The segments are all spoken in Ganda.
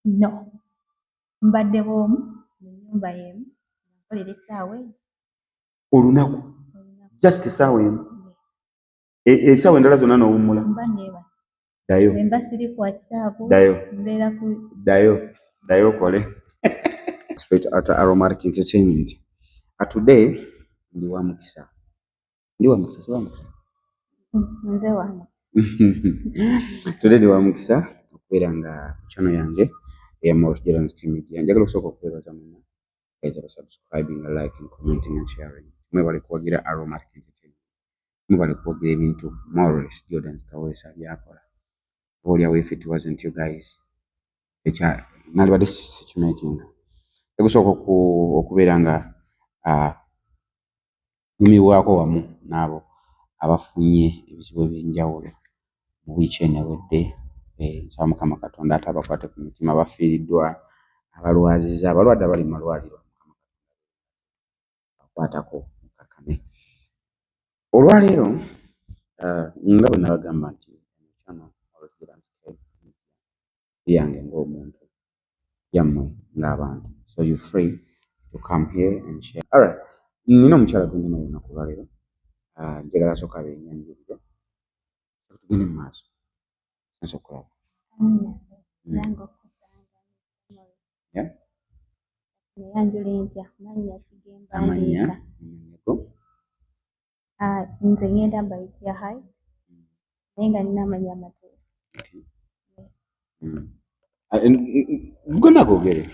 No. Mbadde bw'omu mu nnyumba y'emu nkolera essaawa eyo. Olunaku just essaawa emu? Essaawa endala zonna n'owummula? Mba neebase. Ddayo. Bwe mba siri ku WhatsApp. Ddayo. Mbeera ku. Ddayo okole. Straight at Aromatic Entertainment. Today ndi wa mukisa. Si wa mukisa? Nze wa mukisa. Today ndi wa mukisa okubeera nga channel yange eya Maurice Jordan's Media. Njagala okusooka okubeebaza mwenna guys subscribing, liking, commenting and sharing. Mwebale kuwagira Aromatic Entertainment. Mwebale kuwagira ebintu Maurice Jordan's Kaweesa byakola. Olyawo if it wasn't you guys. Nalibadde sikimaking. Tegusooka okubeera nga nyumirwako wamu n'abo abafunye ebizibu ebyenjawulo mu wiiki enewedde. Nsaba Mukama Katonda ate abakwate ku mitima, abafiiriddwa, abalwaziza, abalwadde abali mu malwaliro, akwatako mukakame. Olwaleero nga bwe nabagamba nti yange ng'omuntu yammwe ng'abantu, so you free to come here and share. Alright, nina omukyala gwe nina olunaku olwaleero. Njagala asooka abenyanjulire tugende mu maaso. Nsokulaba. Amanya nze ngenda mbayitira Hyde naye nga nina amanya amatuufu. Gonna googere.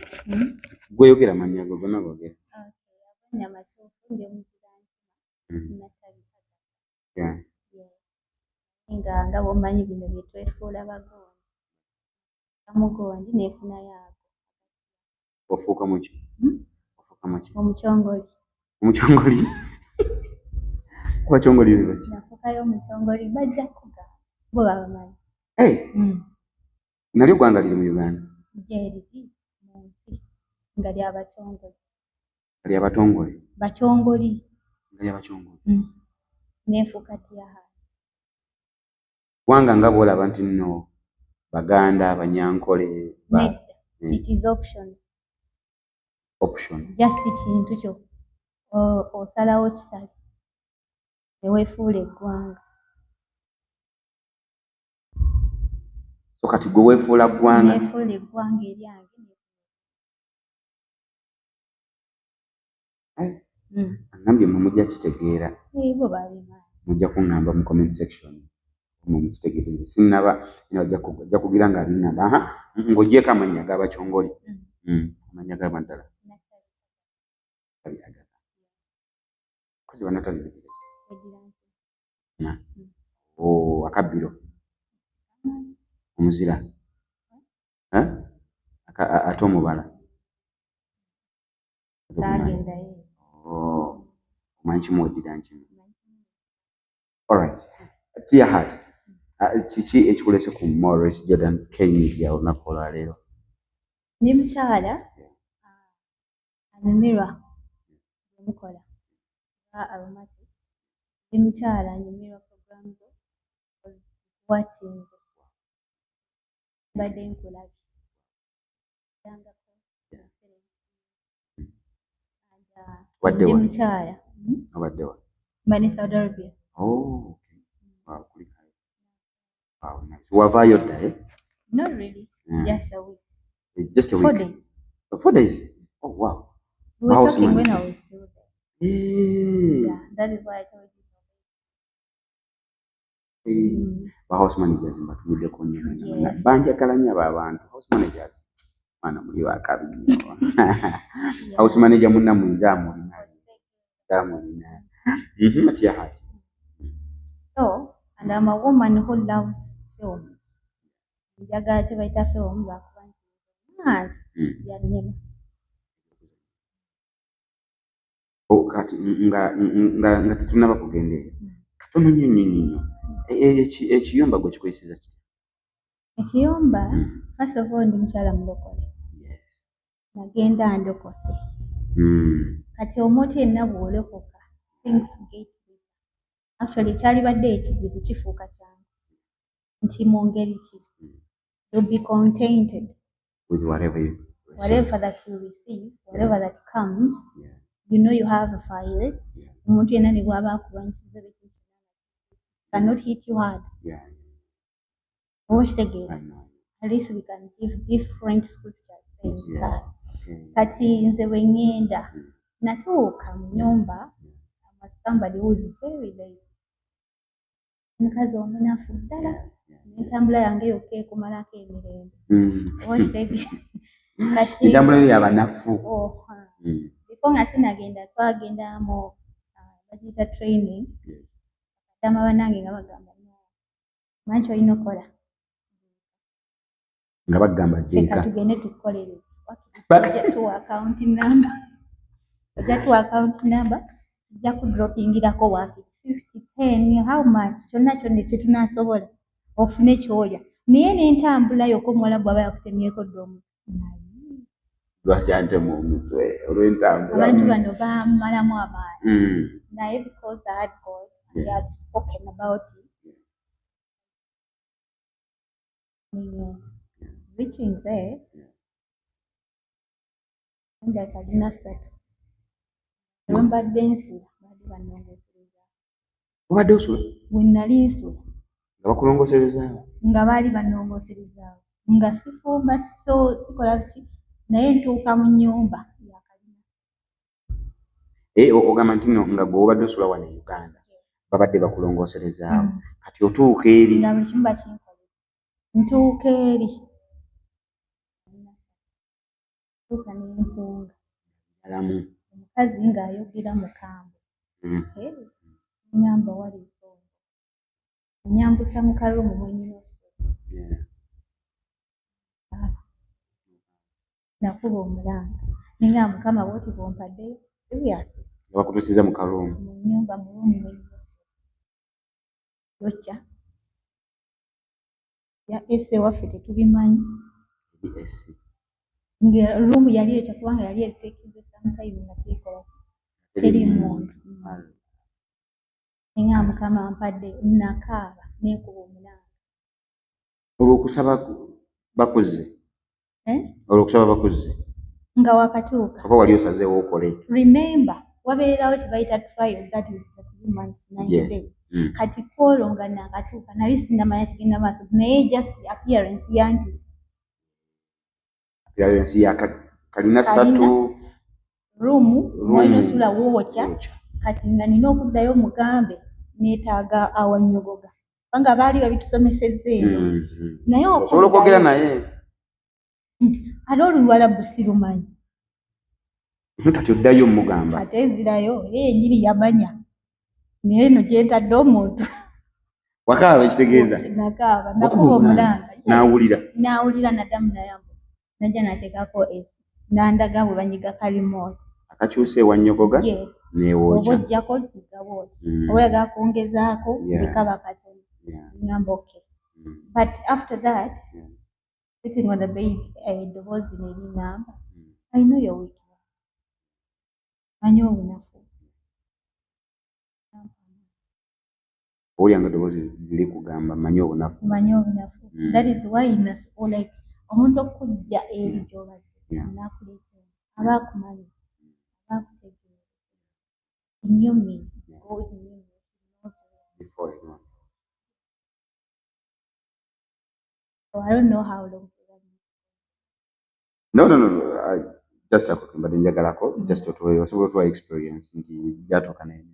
Gweyogera amannya go gonna googere. Amanya amatuufu ndi omuzira nga bw'omanyi bino bye twefuula bagondi. Kamugondi neefunayo ago. Ofuuka mu ki? Omukyongoli. Omukyongoli? Abachongoli be baki? Nafuukayo omukyongoli bajja kuga bo babamanyi. Nalyo ggwanga liri mu Uganda? Gyeriti mu nsi nga ly'abachongoli. Ly'abatongole? Bachongoli. Nga ly'abachongoli. Neefuuka Tyaha. Ggwanga nga bw'olaba nti nno Baganda, Abanyankole. It is option. Option. Just kintu kyo osalawo kisale ne weefuula eggwanga. So kati gwe weefuula ggwanga? Neefuula eggwanga eryange. Nambye mwe mujja kitegeera. Bo babimanyi. Mujja kuŋŋamba mu comment section. Mukitegeereze sinnaba ajja kugira nga abiŋŋamba ng'oggyeko amannya g'abachongoli. Amannya g'abaddala. Kozi Natali bigire. Akabbiro. Omuzira. Ate omubala. Omanyi kimu oddira nkimu. Alright. Tyaha, kiki ekikulese ku Maurice Jordan's Media olunaku olwaleero? Ndi mukyala anyumirwa emukola nga Aromatic. Ndi mukyala anyumirwa program zo wakinze mbadde nkulabye. Ndi mukyala. Obadde wa? Mba ne Saudi Arabia. Oh, okay. Wow, kulikayo. Wow, nice. Wavaayo dda, eh? Not really. Just a week. Just a week? 4 days. 4 days? Oh, wow. We were talking when I was still there. Yeah, that is why I told you. House managers mbatumidde ku nnyo. Banjagala nnyo abo abantu. House managers. Mwana muli wakabi nnyo. House manager munna mwenza amulina. Tyaha. So, and I'm a woman who loves films. Njagala kye bayita film lwakuba nti yannema. Kati nga tetunaba kugenda eyo. Katono nnyo. Ekiyumba gwe kikwesiza kitya? Ekiyumba, first of all ndi mukyala mulokole. Nagenda ndokose. Kati omuntu yenna bw'olokoka, things get better. Actually, kyalibadde ekizibu kifuuka kyangu. Nti mu ngeri ki? You'll be contented. with whatever you receive. Whatever that you receive, whatever that comes, Yeah. you know you have a file. Yeah. Umuntu yenna ne bw'aba akubanisiza cannot hit you hard. Yeah. Watch the game. I know. At least we can give different scriptures saying Yeah. that. Okay. Kati nze bwe ngenda natuuka mu nyumba somebody who is very lazy. Omukazi omunafu ddala n'entambula yange yokka ekumalako emirembe. Watch the game. Kati Entambula yo y'abanafu. Before nga sinagenda twagenda mu bagiyita training. Dama bannange nga bagamba manchi olina okola. Nga bagamba ddeeka. Tugende tukolere. Ojja tuwa account number. Ojja kudropingirako waki 50, 10, how much? Kyonna kye tunaasobola ofune ky'olya. Naye n'entambula yokka omuwala bw'aba yakutemyeko ddomu. Lwaki antema omutwe olw'entambula? Abantu bano baamalamu amaanyi. Naye because I had God and I had spoken about it. Reaching there, nga kalina ssatu. Mbadde nsula, baali bannongosereza. Obadde osula? Bwe nali nsula. Nga bakulongoserezaawo? Nga baali bannongoserezaawo. Nga sifumba sikola ki, naye ntuuka mu nnyumba ya kalina. Ogamba nti nno nga gwe obadde osula wano e Uganda, babadde bakulongoserezaawo. Kati otuuka eri. Nga buli kimu bakinkolera. Ntuuka eri. Ntuuka n'enkunga. Alamu. Omukazi ng'ayogera mu kambo. Ngamba wali nsonga. Nyambusa mu kaloomu mwennyina okusoma. Nakuba omulanga. Nengamba Mukama bw'oti bw'ompaddeyo sibuyasi. Bakutuusiza mu kaloomu. Mu nnyumba mu luumu mwennyina okusoma. Yokya. Ya ese waffe tetubimanyi. Ese. Nga luumu yali ekyo kubanga yali eteekeza samusayini nga teekola teri muntu. Nga Mukama ampadde nakaaba n'enkuba omulanga. Olw'okusaba bakuze? Olw'okusaba bakuze? Nga wakatuuka. Oba wali osazeewo okole? Remember, wabeerawo kye bayita trial, that is 3 months, 90 days. Kati kwolwo nga nakatuuka nali sinnamanya kigenda maaso naye just appearance yantiisa. Appearance ya kalina ssatu. Ruumu mwolina osula wookya. Kati nga nina okuddayo mugambe neetaaga awannyogoga. Kubanga baali babitusomesezza eyo. Naye osobola okwogera naye. Ate Oluwarabu sirumanyi. Kati oddayo mugamba. Ate nzirayo ennyini yamanya. Naye eno gyentadde omuntu. Wakaaba ekitegeeza? Nakaaba. Nakuba omulanga. N'awulira? N'awulira naddamu nayamba. Najja nateekako esi. Nandaga bwe banyiga ka remote. Akakyusa ewannyogoga? Yes. Neewokya. Oba ojjako gawooti. Oba oyagala kwongezaako bikaba katono. Ngamba okay. But after that, sitting on the bed, eddoboozi ne lingamba, I know your weakness. Manyi obunafu. Olyanga eddoboozi liri kugamba manyi obunafu. Manyi obunafu. That is why like omuntu okujja eri gy'obadde n'akuleeta aba akumanyi aba akutegeera. He knew me. God knew me. Before anyone. So I don't know how long. No. Just a quick, but njagalako just osobola otwa experience nti gyatuuka naye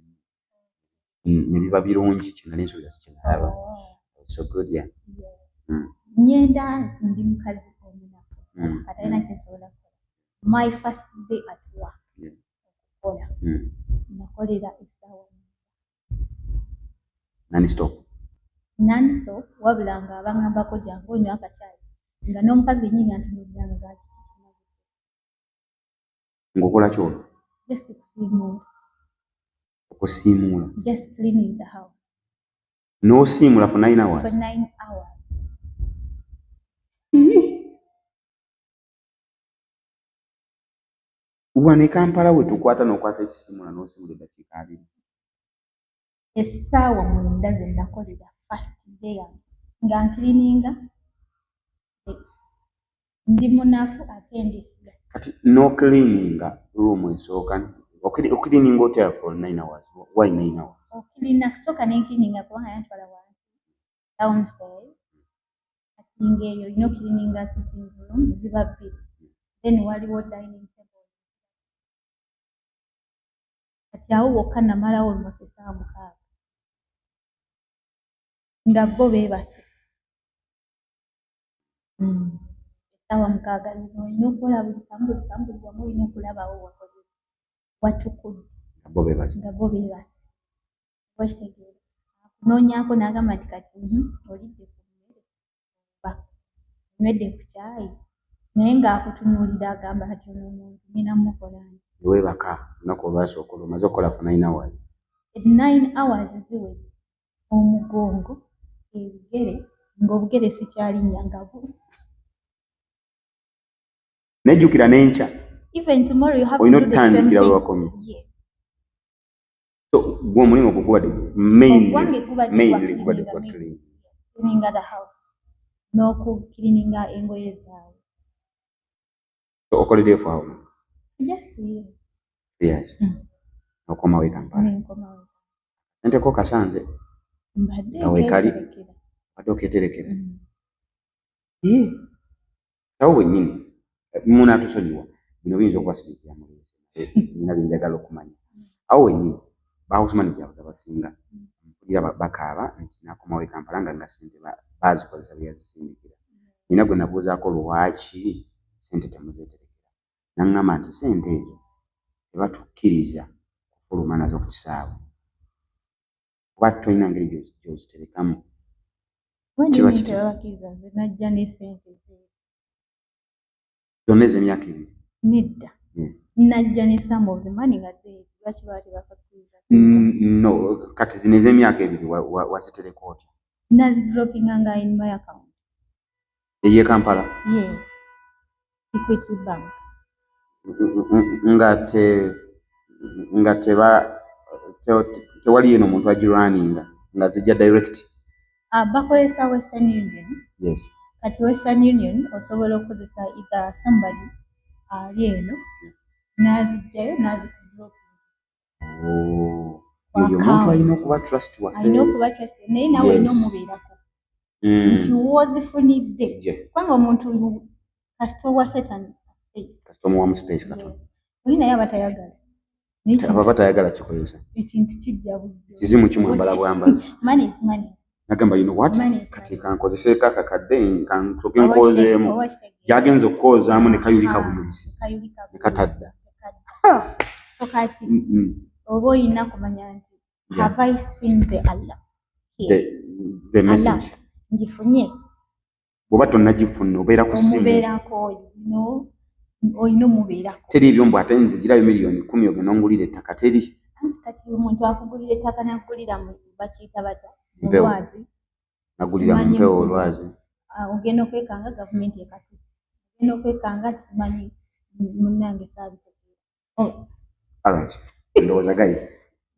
ne biba birungi kye nali nsuubira sikinalaba. So good, yeah. Nyenda ndi mukazi omunafu. Kati alina kyensobola kukola. My first day at work. Okukola. Nakolera essaawa. Non-stop wabula nga baŋŋambako jangu onywa akacaayi. Nga n'omukazi yennyini antunuulira nga gaaki. Ng'okola ky'olwo? Just kusiimuula. Okusiimuula? Just cleaning the house. N'osiimula for 9 hours? For 9 hours. Wano e Kampala we tukwata n'okwata ekisiimula n'osiimula eddakiika 2. Essaawa mwenda ze nakolera first day yange nga nkirininga ndi munafu ate ndisiga. Kati no cleaning room esooka okilininga otya for 9 hours. Why 9 hours? Okilina kusooka n'enkilininga kubanga yantwala wansi downstairs. Kati eyo olina okilininga sitting room ziba bbiri. Then waliwo dining table. Kati awo wokka namalawo almost essaawa 6 nga bo beebase. Essaawa 6 olina okukola buli kamu wamu olina okulabawo wakoze watukudde nga bo beebase. Wakitegeera akunoonyaako n'agamba nti kati olidde ku mmere oba onywedde ku caayi naye ng'akutunuulira agamba kati ono omuntu nina mukola nti webaka lunaku olwasooka omaze okukola for 9 hours. 9 hours ziwedde omugongo ebigere ng'obugere sikyalinnya nga nejjukira n'enkya even tomorrow you have olina to do the same okutandikira thing. lwakomye. Yes. So gw'omulimu gugubadde mainly gubadde kwa cleaning. Cleaninga the house n'okukilininga engoye zaabwe. So okoledde for how long? Just 3 years. Yes. Okomawo e Kampala. Nkomawo. Nteko kasanze. Mbadde keterekera. Badde oketerekera. Awo wennyini muna atusonyiwa bino biyinza okubasibikira mu lwezi nina binjagala okumanya. Awo wennyini bahouse manager abasinga mpulira bakaaba nti nakomawo e Kampala nga sente bazikozesa byazisindikira. Nina gwe nabuuzaako lwaki sente temuzeeterekera. Naŋŋamba nti sente ezo tebatukkiriza kufuluma nazo ku kisaawe. Kuba tolina ngeri gy'oziterekamu. Kiba kitebabakkiriza nze najja ne sente ze. Zonna ez'emyaka 2. Nedda. Najja ne some of the money nga ze lwaki baali bakakkiriza. No, kati zino ez'emyaka 2 wazitereka otya? Nazidroppinga nga in my account. Eye Kampala? Yes. Equity Bank. nga tewali yeno omuntu agirunninga nga zijja direct. Bakozesa Western Union. Yes. Kati Western Union osobola okukozesa either somebody ali eno n'azijjayo n'azikudropping. Oyo omuntu alina okuba trustworthy. Alina okuba trustworthy naye nawe olina omubeerako nti wozifunidde kubanga omuntu kasita owa certain space. Kasita omuwamu space katono. Oli naye aba tayagala. Aba tayagala kikozesa. Ekintu kijja buzzi. Kizimu kimwambala bwambazi. Money is money. Nagamba you know what? Kati kankozeseko akakadde kansoke nkozeemu. Gyagenza okukozaamu ne kayulika buyulisi. Ne katadda. So kati oba olina kumanya nti have I seen the Allah? The message. Ngifunye. Bw'oba tonnagifuna obeera ku ssimu. Omubeerako olina omubeerako. Teri ebyombu ate nzigirayo miliyoni 10 ogenda ongulira ettaka teri. Anti kati omuntu akugulira ettaka n'agulira mu bakiyita bata olwazi. Nagulira mu mpewo olwazi. Ogenda okwekanga gavumenti ekatu. Ogenda okwekanga simanyi munnange saabitegeera. Alright. Ndowooza guys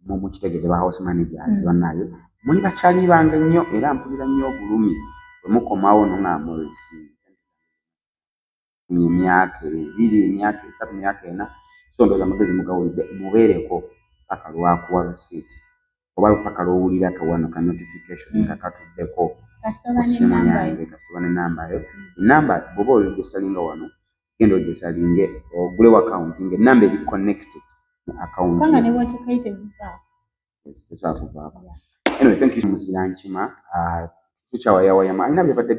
mukitegedde ba house managers bannaye muli bakyali bange nnyo era mpulira nnyo obulumi bwe mukomawo nong'amulisi emyaka 2 emyaka 3 emyaka 4 so ndowooza amagezi mugawulidde mubeereko paka lwakuwa receipti oba paka lwowulira kawano ka notification nga katuddeko essimu yange kasita n'ennamba yo. Ennamba bw'oba olugyesalinga wano genda olugyesalinge ogulewo accounting ennamba eri connected mu account. Kubanga ne bw'otukayite zivaako. Tezakuvaako. Anyway, thank you Muzira Nkima. Tukyawayawayama alina byabadde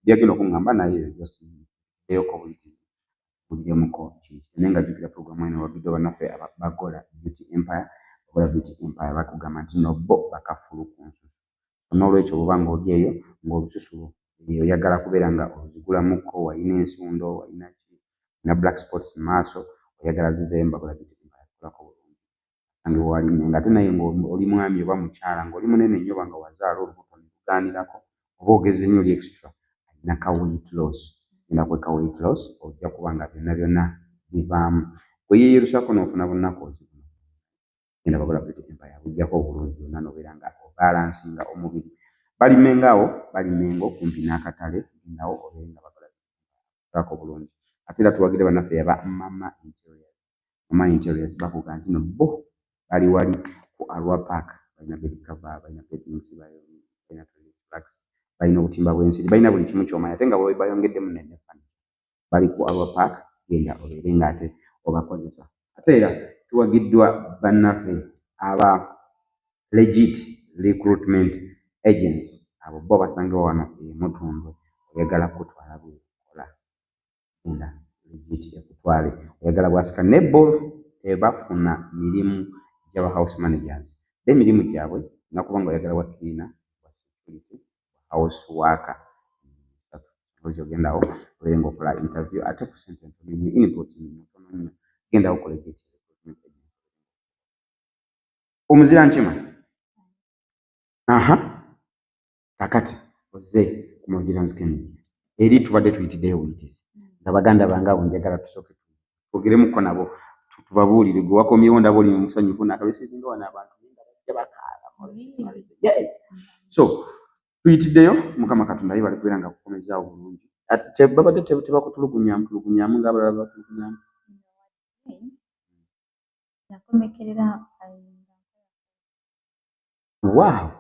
byagenda okuŋŋamba naye eyoko bulyemuko naye nga jjukira programu eno wabidde bannaffe bagola Beauty Empire. Bagola Beauty Empire bakugamba nti no bo bakafulu ku nsusu. N'olwekyo bw'oba ng'oli eyo ng'olususu oyagala kubeera nga ozigulamuko walina ensundo walina na black spots mu maaso oyagala ziveemu bagola Beauty Empire kulako bulungi. Ange walime ng'ate naye ng'oli mwami oba mukyala ng'oli munene nnyo nga wazaala olubuto lugaanirako oba ogeze nnyo oli extra alina ka weight loss. Genda kweka weight loss ojja kuba nga byonna bivaamu. Bwe yeeyerusaako n'ofuna bunaku ozibuna. Genda bagola Beauty Empire bujjako obulungi byonna n'obeera nga obalansinga omubiri. Balimengawo balimengo kumpi n'akatale gendawo obeere nga bagola. Bako bulungi. Ate era tuwagire bannaffe yaba Mama Interiors. Mama Interiors bakuga nti no bo bali wali ku Arua Park balina bed cover, balina beddings, balina flags, balina obutimba bw'ensiri, balina buli kimu ky'omanyi ate nga bwe bayongeddemu n'ennefani. Bali ku Arua Park, genda obeere ng'ate obakozesa. Ate era tuwagiddwa bannaffe aba legit recruitment agents, abo bo basangibwa wano e Mutundwe. Oyagala kutwala bukola genda legit ekutwale. Oyagala bwasika nebo ebafuna mirimu gy'aba house managers. Emirimu gyabwe nakubanga oyagala wa cleaner, wa security, wa house worker. Ojo genda awo obeere ng'okola interview ate ku sente ntono nnyo, input ntono nnyo. Genda awo okole legit recruitment agents. Omuzira nkima. Kakati ozze ku Mawulire Media. Eri tubadde tuyitiddeyo buyitizi. Nga baganda bange abo njagala tusooke twogeremuko nabo tubabuulire gwe wakomyewo ndaba oli musanyufu n'akalwesizinga wano abantu bajja bakaala. Yes. So tuyitiddeyo Mukama Katonda ye bali kubeera nga kukomezaawo bulungi. Ate babadde tebakutulugunyaamu ng'abalala batulugunyaamu. Wow.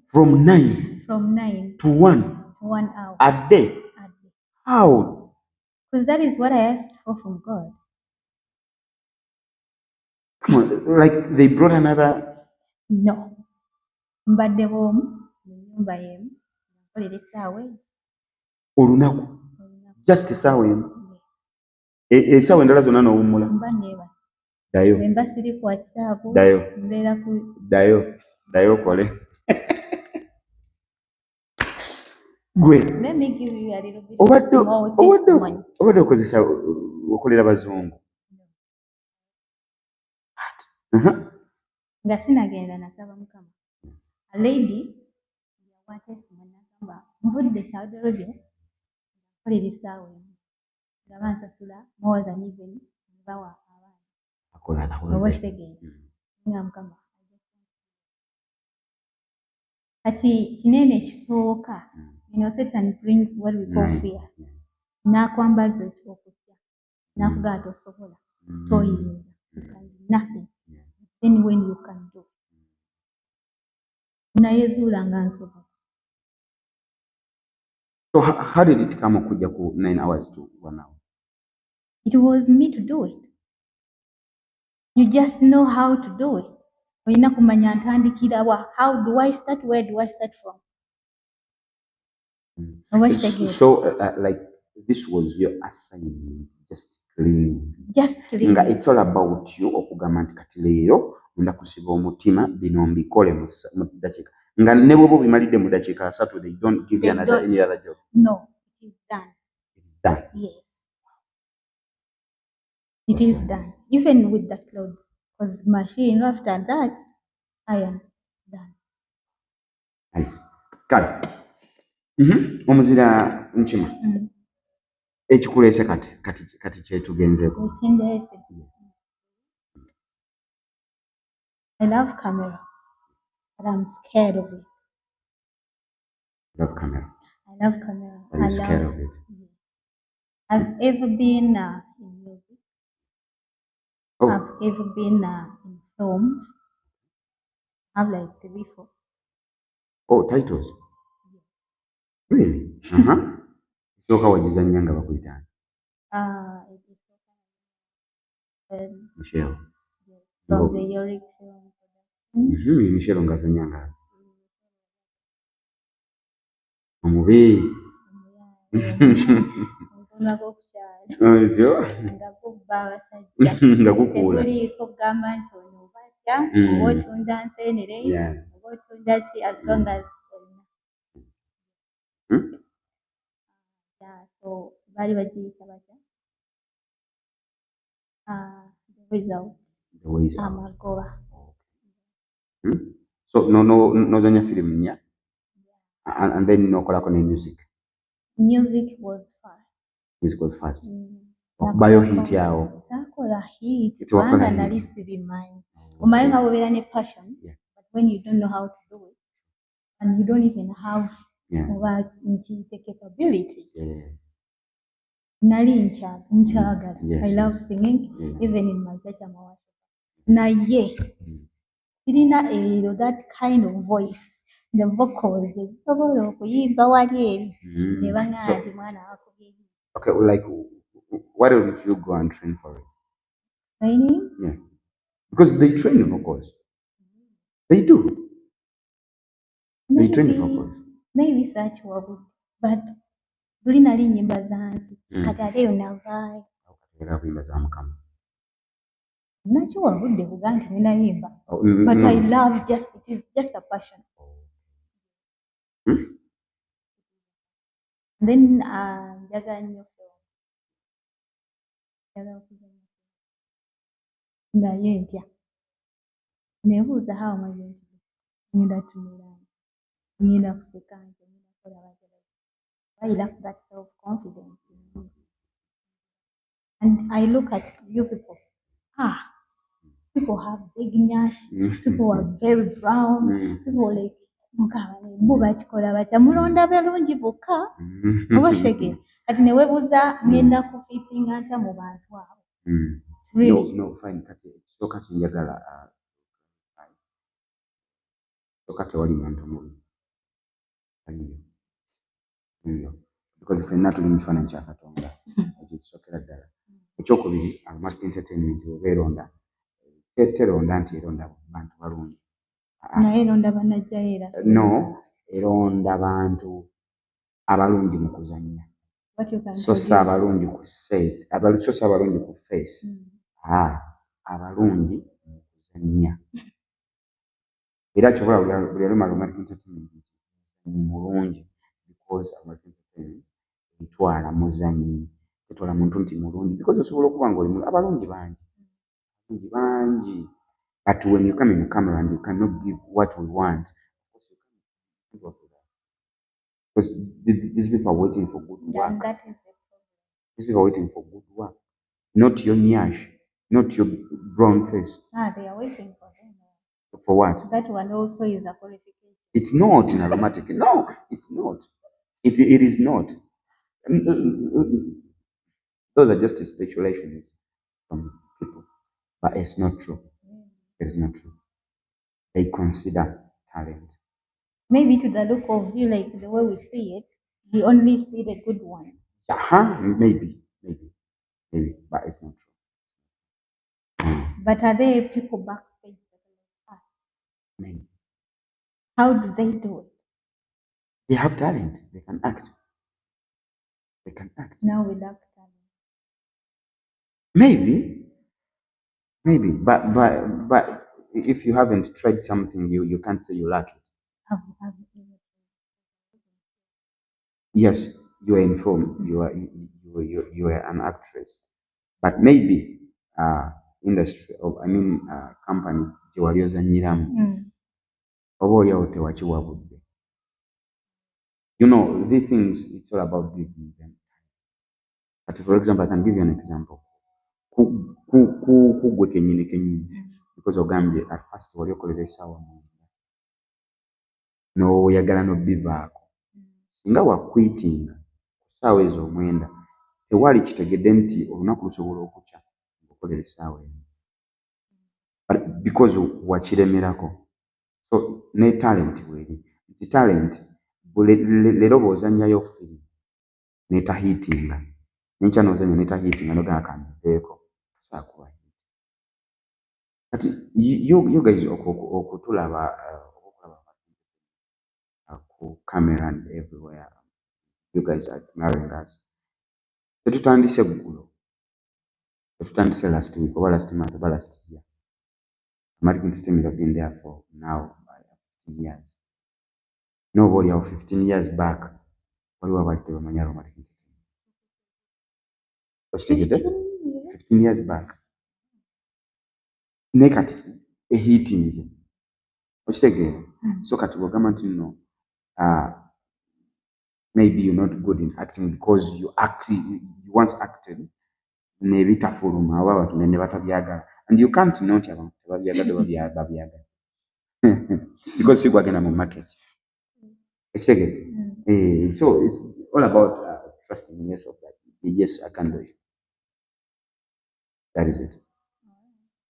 From 9 to 1 hour a day. How? Because that is what I asked for from God. Come on, like they brought another. No. Mbadde home mu nyumba yemu nkolera essaawa eyo. Olunaku. Just essaawa emu. Essaawa endala zonna n'owummula. Mba neebase. Ddayo. Bwe mba siri ku WhatsApp. Ddayo. Mbeera ku. Ddayo okole. Gwe. Let me give you a little bit of small testimony. Obadde okozesa okolera bazungu. Nga sinagenda nasaba Mukama. A lady yakwata testimony n'agamba nvudde Saudi Arabia nkolera essaawa emu nga bansasula more than even bawa abaana. Oba kitegeeza nga Mukama. Kati kinene ekisooka, Satan brings what we call fear. N'akwambaza okutya. N'akugamba tosobola. Toyinza. You can do nothing. Then when you can do. Nayezuula nga nsobola. So how did it come okujja ku 9 hours to 1 hour? It was me to do it. You just know how to do it. Olina kumanya ntandikira wa. How do I start? Where do I start from? So like this was your assignment, just cleaning. Just cleaning. Nga it's all about you okugamba nti kati leero nda kusiba omutima bino mbikole mu dakiika. Nga ne bwo bimalidde mu dakiika 3 they don't give you any other job. No, it is done. It is done. Yes. It is done. Even with the clothes. Because machine after that, I am done. Nice. Kale. Omuzira nkima. Ekikuleese kati kyetugenzeeko. I love camera, but I'm scared of it. Love camera. I love camera. Are you scared of it? I've ever been in music. Oh. I've ever been in films. I have like 3, 4. Oh, titles? Yes. Really? Soka wagizannya nga bakuyita. Michelle. Yes. From the Yorick film production. Michelle ngazannya nga. Omubi. Ozo. Nga kukuula. Tebuliiko kugamba nti ono batya, oba otunda nseenere, oba otunda ki as long as olina. So bali bagiyita batya? The results. The ways out. Amagoba. So nozanya film nya? And then nokolako ne music? Music was first. Music was first. Bayo hit yawo. Sakola hit. Kubanga nali sibimanyi. Omanyi nga wobeera ne passion, but when you don't know how to do it, and you don't even have the capability, nali nkyagala. I love singing. Even in my church I'm a worshiper. Naye sirina that kind of voice, the vocals ezisobola okuyimba wali eri ne baŋŋamba nti mwana wakubye. Okay, like why don't you go and train for it? Training? Yeah. Because they train vocals. They do. They train vocals. Maybe such wabud, but buli nali nnyimba zansi kati ate yo navaayo. Era kuyimba za Mukama. Nakyo wabudde kuga nti ninayimba. But I love it is just a passion. Then njagala nnyo naye ntya nebuuza hawa maze ngenda tunula ngenda kuseka nti ngenda kukola bakyala. I lack that self-confidence in me. And I look at you people. People have big nyash. People are very brown. People like bo bakikola batya mulonda balungi bokka oba shege kati ne webuuza ngenda kufitinga ntya mu bantu abo. Really? No, fine. So kati njagala so kati wali muntu mubi. Because ffenna tuli mu kifaananyi kya Katonda ekyo kisokera ddala. Ekyokubiri Almart Entertainment weeronda teronda nti eronda bantu balungi. Naye eronda bannajjayo era. No, eronda bantu abalungi mu kuzannya. So si abalungi ku set, so si abalungi ku face. Abalungi mu kuzannya. Era kyobola buli yali Almart Entertainment ni mulungi because Almart Entertainment etwala muzannyi. Etwala muntu nti mulungi because osobola okuba ng'oli abalungi bangi. But when you come in the camera and you cannot give what we want, because these people are waiting for good work. That is the problem. These people are waiting for good work, not your nyash, not your brown face. They are waiting for them. For what? That one also is a qualification. It's not in aromatic. No, it's not. It is not. Those are just speculations from people, but it's not true. It is not true. They consider talent. Maybe to the look of you, like the way we see it, we only see the good ones. Maybe, but it's not true. But are there people backstage that like us? Many. How do they do it? They have talent. They can act. Now we lack talent. Maybe, but if you haven't tried something, you can't say you lack it. Yes, you are informed. You are an actress, but maybe industry company gyewaliozanyiramu oba oliawo tewakiwabudde. You know, these things, it's all about giving them. But for example, I can give you an example. Kugwe kenyini because ogambye at first wali okolera essaawa mwenda n'oyagala n'obbivaako. Singa wakwitinga ku ssaawa ezo omwenda tewali kitegedde nti olunaku lusobola okukya ng'okolera essaawa eno. But because wakiremerako. So ne talent weri. Nti talent leero bw'ozannyayo firimu n'etahiitinga. Nenkya n'ozannya n'etahiitinga n'ogamba kanveeko. But you guys okutulaba ku camera and everywhere. You guys are admiring us. Tetutandise ggulo. Tetutandise last week or last month or last year. Marketing system have been there for now 15 years. Nobody of 15 years back. Waliwo abali tebamanyi marketing system. 15 years back. Nekati ehiitinze okitegeera. So kati bw'ogamba nti no maybe you're not good in acting because you once acted nebitafuluma oba abantu ne batabyagala, and you can't know nti abantu tebabyagadde babyagala because si gwagenda mu market okitegeera. So it's all about trusting yourself that Yes, I can do it. That is it.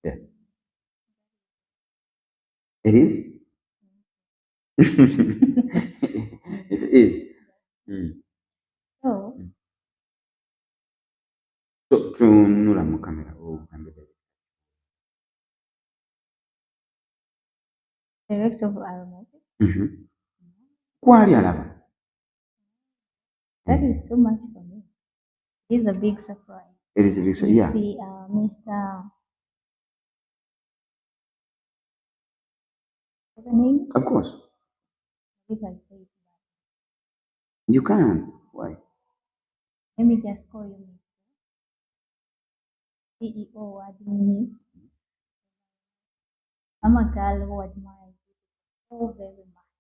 Yeah. It is? It is. So, tunula mu camera ogambe director of Aromatic. Kwali alaba. That is too much for me. It is a big surprise. It is a big surprise. Yeah. See, Mr. What's the name? Of course. If I say it. You can. Why? Let me just call you CEO admin. I'm a girl who admires you so very much.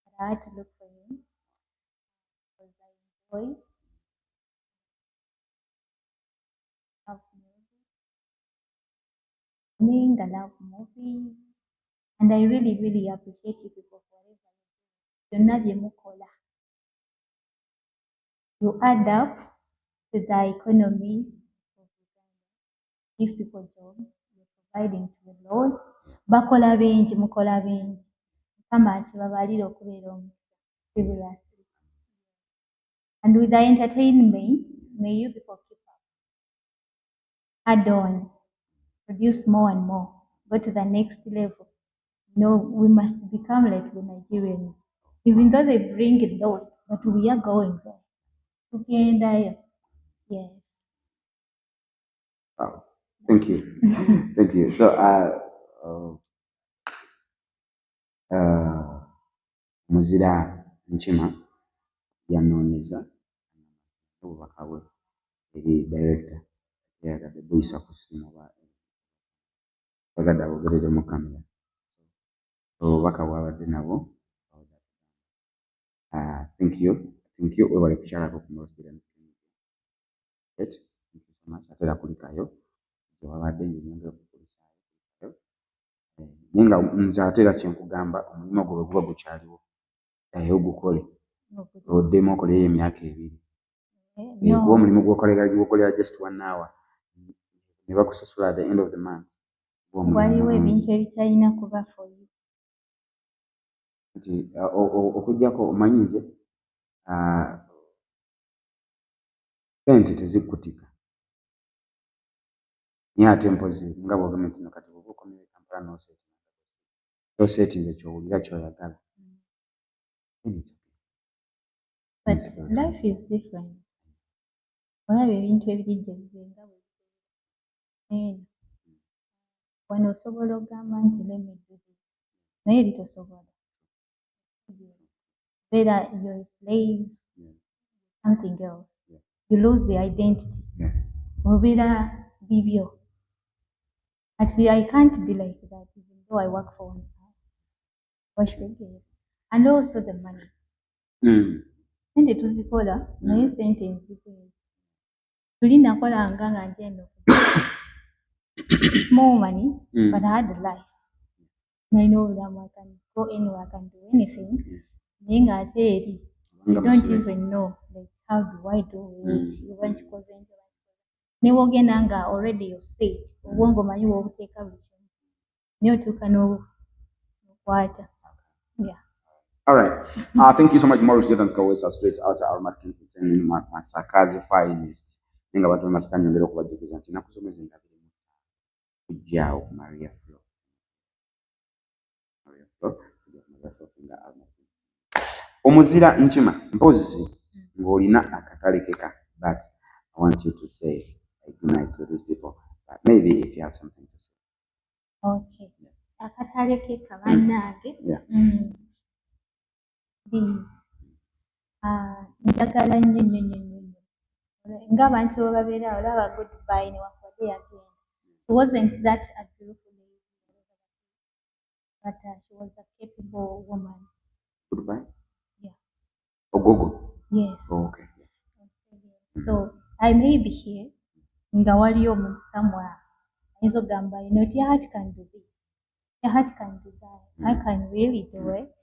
But I had to look for him because I enjoy love music, I love movies, and I really, really appreciate you people for whatever you add up to the economy of Uganda, give people jobs, you're providing to the Lord. Bakola bengi, mukola bengi. Mukama akibabalire okubeera omukisa. Seriously. And with the entertainment, may you people keep up. Add on, produce more and more, go to the next level. We must become like the Nigerians. Even though they bring it low, but we are going there. Okay, yes. Wow. Thank you. Thank you. So, Muzira Nchima yanoonyeza obubaka bwe eri director yagadde buyisa ku ssimu bagadde abogerere mu kamera obubaka bwabadde nabo. Thank you webale kukyalako ku Morris. Thank you so much. Atera kulikayo wabadde njenyongera okukulisayo naye nga nze ate era kyenkugamba omulimu gwe guba gukyaliwo ogukole oddemu okoleyo emyaka 2 kuba omulimu gwokolera just 1 hour ne bakusasula at the end of the month. Waliwo ebintu ebitalina kuba for you. Nti okujjako omanyi nze sente tezikutika naye ate mpozi nga bwogambye nti kati bwoba okomere Kampala nosetinze kyowulira kyoyagala. But life is different. Olaba ebintu ebirijja bizenga bwe wano osobola okugamba nti lemidudu naye bitosobola. Beera you're a slave, something else. You lose the identity. Obeera bibyo. Actually, I can't be like that even though I work for 1 hour. Watch the game. And also the money. Sente tuzikola naye sente nzikwe. Tulinakolanga nga njeno. Small money, but I had a life. I know that I can go anywhere, I can do anything. Naye ate eri, you don't even know like how do I do it. Ne wogenda nga already you're set. Obwongo manyi wobuteeka buli kimu. Naye otuuka n'okwata. Yeah. All right. Thank you so much, Morris Jordan Kawesa, straight out of Aromatic Entertainment, Masakazi finest. Ninga abantu bamasaka nyongera okubajjukiza nti nakusomeza engabire kujjaawo Maria Flo nga Aromatic. Omuzira Nkima mpozi ng'olina akatale keka, but I want you to say a good night to these people. But maybe if you have something to say. Okay. Akatale keka bannange. Yeah. Njagala nnyo ng'abantu bwe babeera awo olaba goodbye ne wakode yagenda. She wasn't that a beautiful lady, but she was a capable woman. Goodbye? Yeah. Ogogo? Yes. Oh, okay. So I may be here nga waliyo omuntu somewhere ayinza okugamba your heart can do this, your heart can do that. I can really do it.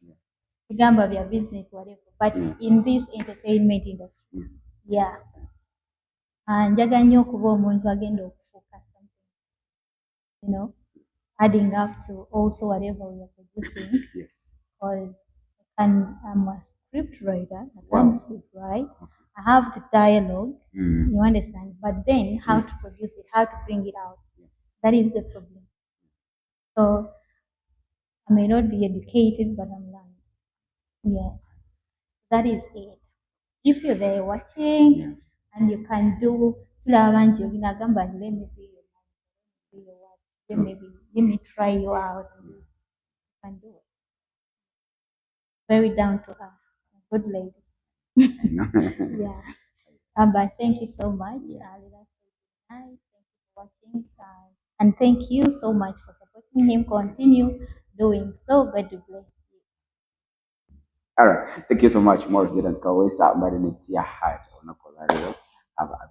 Gamba via business, whatever. But in this entertainment industry, yeah. Njaga nnyo okuba omuntu agenda okufuuka something, you know, adding up to also whatever we are producing. Because I'm a script writer, I can script write. I have the dialogue, you understand, but then how to produce it, how to bring it out, that is the problem. So I may not be educated, but I'm learning. Yes, that is it. If you're there watching and you can do, let me be your watch. Let me try you out. You can do it. Very down to earth, good lady. Yeah. But thank you so much. Thank you for watching. And thank you so much for supporting him. Continue doing so. God bless you. All right. Thank you so much, Morris Gideon Kawesa. Mbali netia heart. Have a